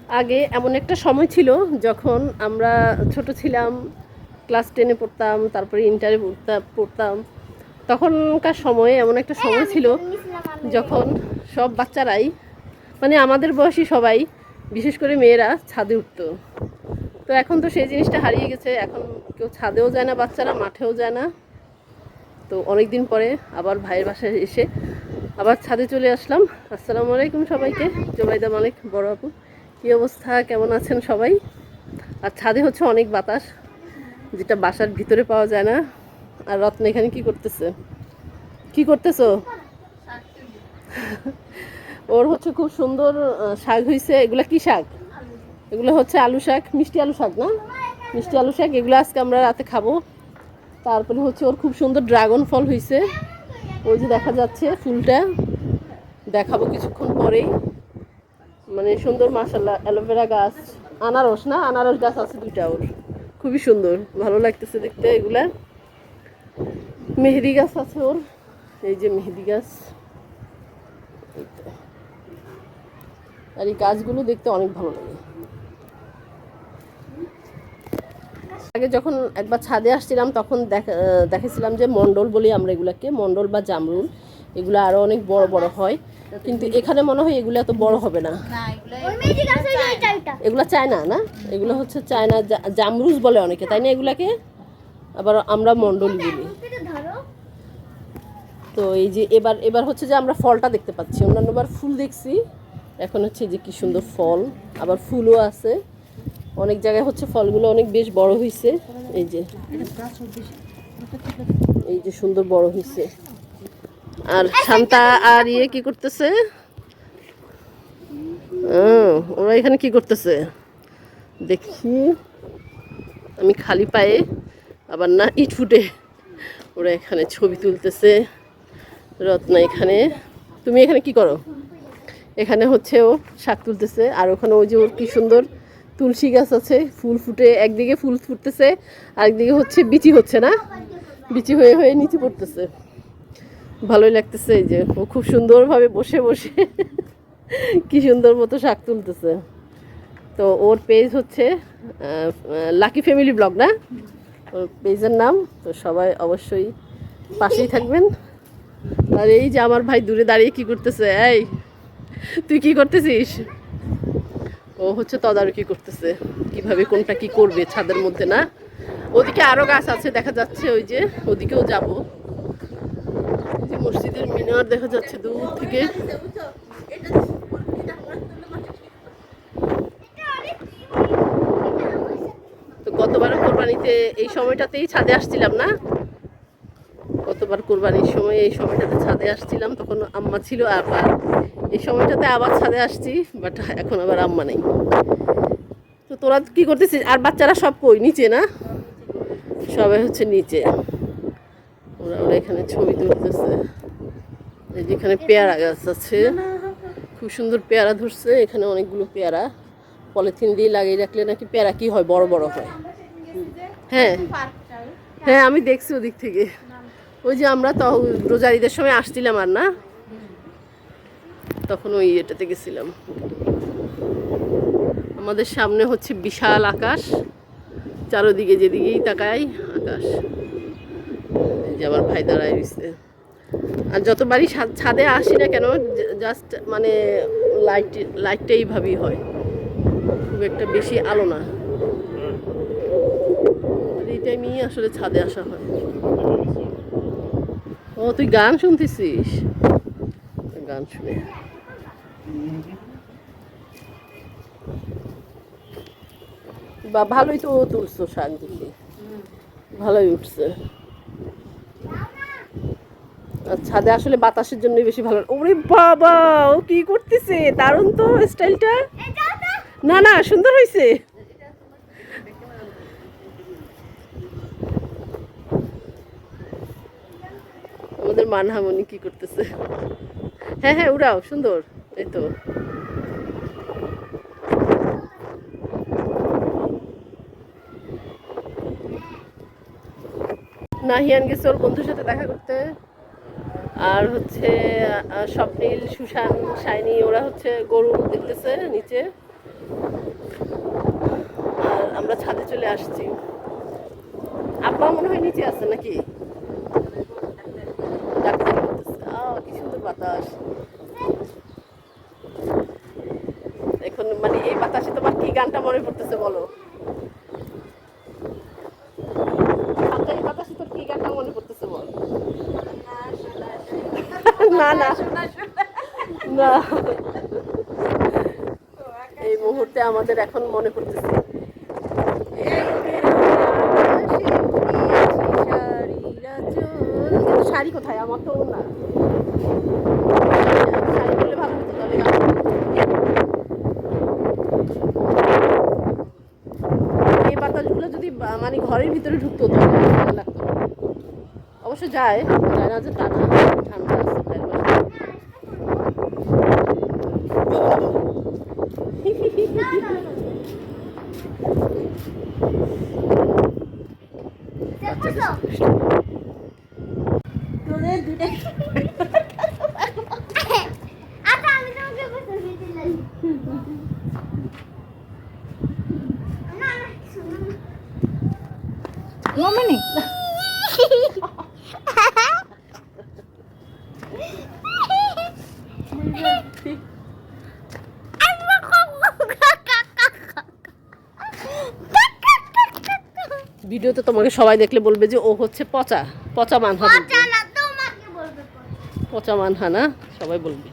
আগে এমন একটা সময় ছিল যখন আমরা ছোট ছিলাম, ক্লাস 10-এ পড়তাম, তারপরে ইন্টারে পড়তাম। তখনকার সময়ে এমন একটা সময় ছিল যখন সব বাচ্চারাই, মানে আমাদের বয়সী সবাই, বিশেষ করে মেয়েরা ছাদে উঠতো। তো এখন তো সেই জিনিসটা হারিয়ে গেছে। এখন কেউ ছাদেও যায় না, বাচ্চারা মাঠেও যায় না। তো অনেক দিন পরে আবার ভাইয়ের বাসায় এসে আবার ছাদে চলে আসলাম। আসসালামু আলাইকুম সবাইকে। জোবাইদা মালিক, বড় আপু, কী অবস্থা, কেমন আছেন সবাই? আর ছাদে হচ্ছে অনেক বাতাস, যেটা বাসার ভিতরে পাওয়া যায় না। আর রত্না এখানে কি করতেছে? কি করতেছো? ওর হচ্ছে খুব সুন্দর শাক হয়েছে। এগুলা কি শাক? এগুলো হচ্ছে আলু শাক, মিষ্টি আলু শাক না? মিষ্টি আলু শাক। এগুলো আজকে আমরা রাতে খাবো। তারপরে হচ্ছে ওর খুব সুন্দর ড্রাগন ফল হয়েছে, ওই যে দেখা যাচ্ছে ফুলটা, দেখাবো কিছুক্ষণ পরেই। মানে সুন্দর, মাশাআল্লাহ। অ্যালোভেরা গাছ, আনারস না, আনারস গাছ আছে দুইটা ওর, খুবই সুন্দর, ভালো লাগতেছে দেখতে এগুলা। মেহেদি গাছ আছে ওর, এই যে মেহেদি গাছ। আর এই গাছগুলো দেখতে অনেক ভালো লাগে। আগে যখন একবার ছাদে আসছিলাম তখন দেখেছিলাম যে মন্ডল বলি আমরা এগুলাকে, মন্ডল বা জামরুল, এগুলো আরও অনেক বড় বড় হয়। কিন্তু এখানে মনে হয় এগুলো এত বড় হবে না। এগুলো চায়না না, এগুলো হচ্ছে চায়না জামরুজ বলে অনেকে, তাই না? এগুলাকে আবার আমরা মন্ডল বলি। তো এই যে এবার এবার হচ্ছে যে আমরা ফলটা দেখতে পাচ্ছি, অন্যান্যবার ফুল দেখছি, এখন হচ্ছে যে কি সুন্দর ফল, আবার ফুলও আছে। অনেক জায়গায় হচ্ছে ফলগুলো অনেক বেশ বড় হয়েছে। এই যে এই যে সুন্দর বড় হয়েছে। আর শান্তা আর ইয়ে কি করতেছে? ওরা এখানে কি করতেছে দেখি। আমি খালি পায়ে, আবার না ইট ফুটে, ওরা এখানে ছবি তুলতেছে। রত্না এখানে, তুমি এখানে কি করো? এখানে হচ্ছে ও শাক তুলতেছে। আর ওখানে ওই যে ওর কি সুন্দর তুলসী গাছ আছে, ফুল ফুটে, একদিকে ফুল ফুটতেছে, আরেকদিকে হচ্ছে বিচি হচ্ছে না, বিচি হয়ে হয়ে নিচে পড়তেছে। ভালোই লাগতেছে। এই যে ও খুব সুন্দরভাবে বসে বসে কি সুন্দর মতো শাক তুলতেছে। তো ওর পেজ হচ্ছে লাকি ফ্যামিলি ব্লগ না, ওর পেজের নাম। তো সবাই অবশ্যই পাশেই থাকবেন। আর এই যে আমার ভাই দূরে দাঁড়িয়ে কি করতেছে? এই তুই কি করতেছিস? ও হচ্ছে তদারকি করতেছে কিভাবে কোনটা কি করবে ছাদের মধ্যে না। ওদিকে আরো গাছ আছে দেখা যাচ্ছে, ওই যে ওদিকেও যাব। যে মসজিদের মিনার দেখা যাচ্ছে দূর থেকে। তো গতবার কোরবানিতে এই সময়টাতেই ছাদে আসছিলাম না, গতবার কোরবানির সময় এই সময়টাতে ছাদে আসছিলাম, তখন আম্মা ছিল। আবার এই সময়টাতে আবার ছাদে আসছি, বাট এখন আবার আম্মা নেই। তো তোরা কি করতেছিস? আর বাচ্চারা সব কই? নিচে না, সবাই হচ্ছে নিচে। ওরা ওরা এখানে ছবি তুলতেছে। এই যেখানে পেয়ারা গাছ আছে, খুব সুন্দর পেয়ারা ধরছে এখানে, অনেকগুলো পেয়ারা। পলিথিন দিয়ে লাগিয়ে রাখলে নাকি পেয়ারা কি হয়, বড় বড় হয়। হ্যাঁ হ্যাঁ, আমি দেখছি ওদিক থেকে। ওই যে আমরা তো রোজার ঈদের সময় আসছিলাম আর না, তখন ওই এটাতে গেছিলাম। আমাদের সামনে হচ্ছে বিশাল আকাশ, চারোদিকে যেদিকেই তাকাই আকাশ। এই যে আমার ভাই দাঁড়ায় রয়েছে। আর যতবারই ছাদে আসি না কেন, জাস্ট মানে লাইটটা এইভাবেই হয়, খুব একটা বেশি আলো না। এই টাইমেই আসলে ছাদে আসা হয়। ও তুই গান শুনতেছিস? গান শুনে বা ভালোই তো তুলছো শাক, দেখি ভালোই উঠছে। আর ছাদে আসলে বাতাসের জন্যই বেশি ভালো। ওরে বাবা, ও কি করতেছে! দারুণ তো স্টাইলটা। না না, সুন্দর হয়েছে। আমাদের মানহামনি কি করতেছে? হ্যাঁ হ্যাঁ, উড়াও, সুন্দর। এই তো নাহিয়ান গেছে ওর বন্ধুর সাথে দেখা করতে। আর হচ্ছে স্বপ্নীল, সুশান, শাইনি, ওরা হচ্ছে গরু দেখতেছে নিচে। আমরা ছাদে চলে আসছি। আব্বা মনে হয় নিচে আছে নাকি? ডাক্তার বলতেছে, কি সুন্দর বাতাস। এখন মানে এই বাতাসে তোমার কি গানটা মনে পড়তেছে বলো? এই বাতাসে তোর কি গানটা মনে পড়তেছে বল? না না না, এই মুহূর্তে আমাদের এখন মনে পড়তেছে শাড়ি কোথায়? আমার তো না শাড়ি বললে ভালো হতো তাহলে। এই বাতাসগুলো যদি মানে ঘরের ভিতরে ঢুকতো তাহলে ভালো লাগতো। অবশ্য যায় যায় না যে তা না, ঠান্ডা আছে তাই Mommy. ভিডিওতে তোমাকে সবাই দেখলে বলবে যে ও হচ্ছে পচা পচা মানহা, পচা মানহা না সবাই বলবে।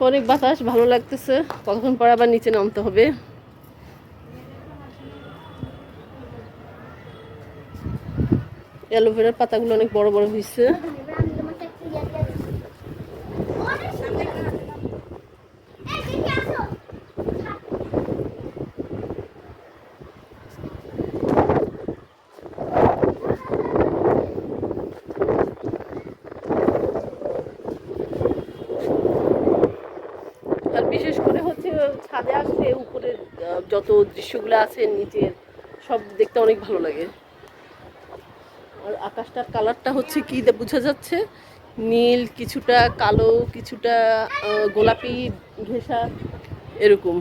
অনেক বাতাস, ভালো লাগতেছে। কতক্ষণ পর আবার নিচে নামতে হবে। অ্যালোভেরার পাতাগুলো অনেক বড় বড় হয়েছে। আর বিশেষ করে হচ্ছে ছাদে আসলে উপরের যত দৃশ্যগুলো আছে নিচের সব দেখতে অনেক ভালো লাগে। আর আকাশটার কালারটা হচ্ছে কি বোঝা যাচ্ছে, নীল, কিছুটা কালো, কিছুটা গোলাপি ঘেঁষা এরকম।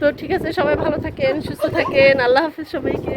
তো ঠিক আছে, সবাই ভালো থাকেন, সুস্থ থাকেন, আল্লাহ হাফেজ সবাইকে।